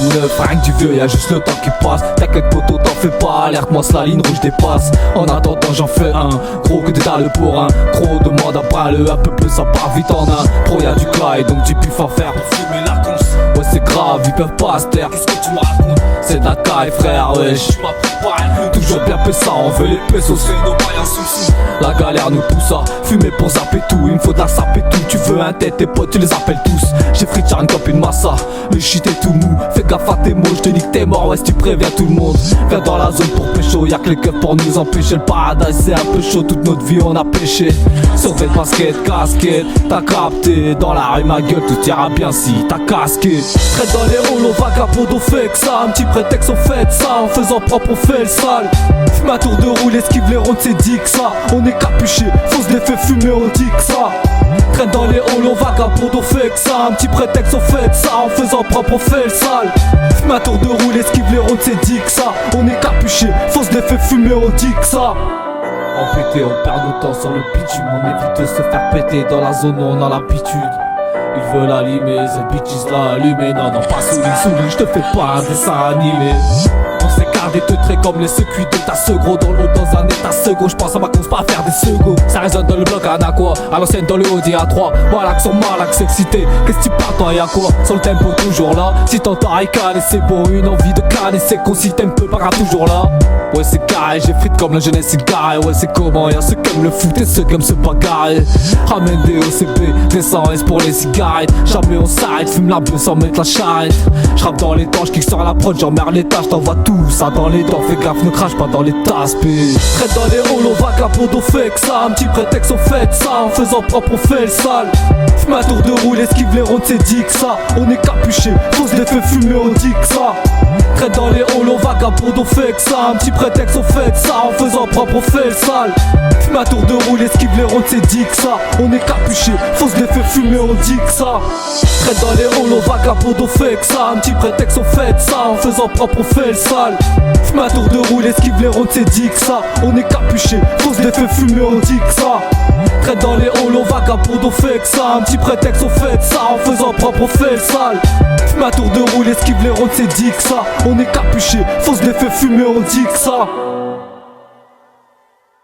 de neuf, rien que du vieux, y'a juste le temps qui passe. T'inquiète poteau, t'en fais pas, alerte-moi si la ligne rouge dépasse. En attendant j'en fais un, gros que des dalles pour un. Gros demande à bras le, un peu plus ça part vite en un. Pro y'a du clay, donc du pif à faire pour fumer la conce. Ouais c'est grave, ils peuvent pas se taire. Qu'est-ce que tu me racontes? C'est de la caille frère, wesh. Tu m'as préparé le toujours bien ça, on veut les pesos, c'est nos moyens sous. La galère nous pousse à fumer pour zapper tout. Il me faut de la sape et tout, tu veux un tête, tes potes tu les appelles tous. J'ai free charne comme une massa, le shit est tout mou. Fais gaffe à tes mots, j'te nique t'es mort, ouais si tu préviens tout le monde. Viens dans la zone pour pécho, y'a que les keufs pour nous empêcher. Le paradise c'est un peu chaud, toute notre vie on a pêché. Survêt basket, casquette, t'as capté. Dans la rue ma gueule, tout ira bien si t'as casqué. Traite dans les rouleaux, vagabond on fait que ça. Un petit prétexte on fait de ça, en faisant propre on fait le sale. Fume un tour de roule, esquive les rondes, c'est dit que ça. On est capuché, faut se les fait fumer, on dit que ça. Traîne dans les halls, on vagabond, on fait que ça. Un petit prétexte, on fait de ça. En faisant propre, on fait le sale. Fume un tour de roule, esquive les rondes, c'est dit que ça. On est capuché, faut se les fait fumer, on dit que ça. En pété, on perd notre temps sur le bitume. On évite de se faire péter dans la zone où on a l'habitude. Ils veulent allumer, ces bitches là allumées. Non, non, pas souris, je te fais pas un dessin animé. On s'est gardé de traits comme les circuits de ta segro. Dans l'eau, dans un état second, j'pense à ma conce pas à faire des seconds. Ça résonne dans le bloc à Nakwa, à l'ancienne dans le Audi A3. Malax sur malax excité, qu'est-ce que tu parles toi y'a quoi? Sur le tempo toujours là, si t'entends ricaner c'est bon. Une envie de canner, c'est con si t'aimes peu, pas grave toujours là. Ouais c'est carré, j'ai frite comme la jeunesse c'est carré. Ouais c'est comment, y'a ceux qui aiment le foot et ceux qui aiment se bagarrer. Ramène des OCP, des 100 S pour les cigarettes. Jamais on s'arrête, fume la bœuf sans mettre la charrette. J'rappe dans les temps, j'kick sur la prod, j'emmerde les tâches, t'envoie tout ça dans les dents. Fais gaffe, ne crache pas dans les tasses, traite dans les halls, on vagabond, on fait que ça. Un petit prétexte, on fait de ça. En faisant propre, on fait le sale. Fume un tour de roule, esquive les rondes, c'est dit que ça. On est capuché, faut se les fait fumer, on dit que ça. Traite dans les halls, on vagabond, on fait que ça. Un petit prétexte, on fait de ça. En faisant propre, on fait le sale. Fume un tour de roule, esquive les rondes, c'est dit que ça. On est capuché, faut se les fait fumer, on dit que ça. Traite dans les halls, on vagabond, on fait que ça. Un petit prétexte, on fait de ça. En faisant propre, on fait le sale. Fume un tour de roule, esquive les rondes, c'est dit que ça. On est capuché, faut se les fait fumer, on dit que ça. Traite dans les halls, on vagabond, on fait que ça. Un petit prétexte, on fait de ça. En faisant propre, on fait le sale. Fume un tour de roule, esquive les rondes, c'est dit que ça. On est capuché, faut se les fait fumer, on dit que ça.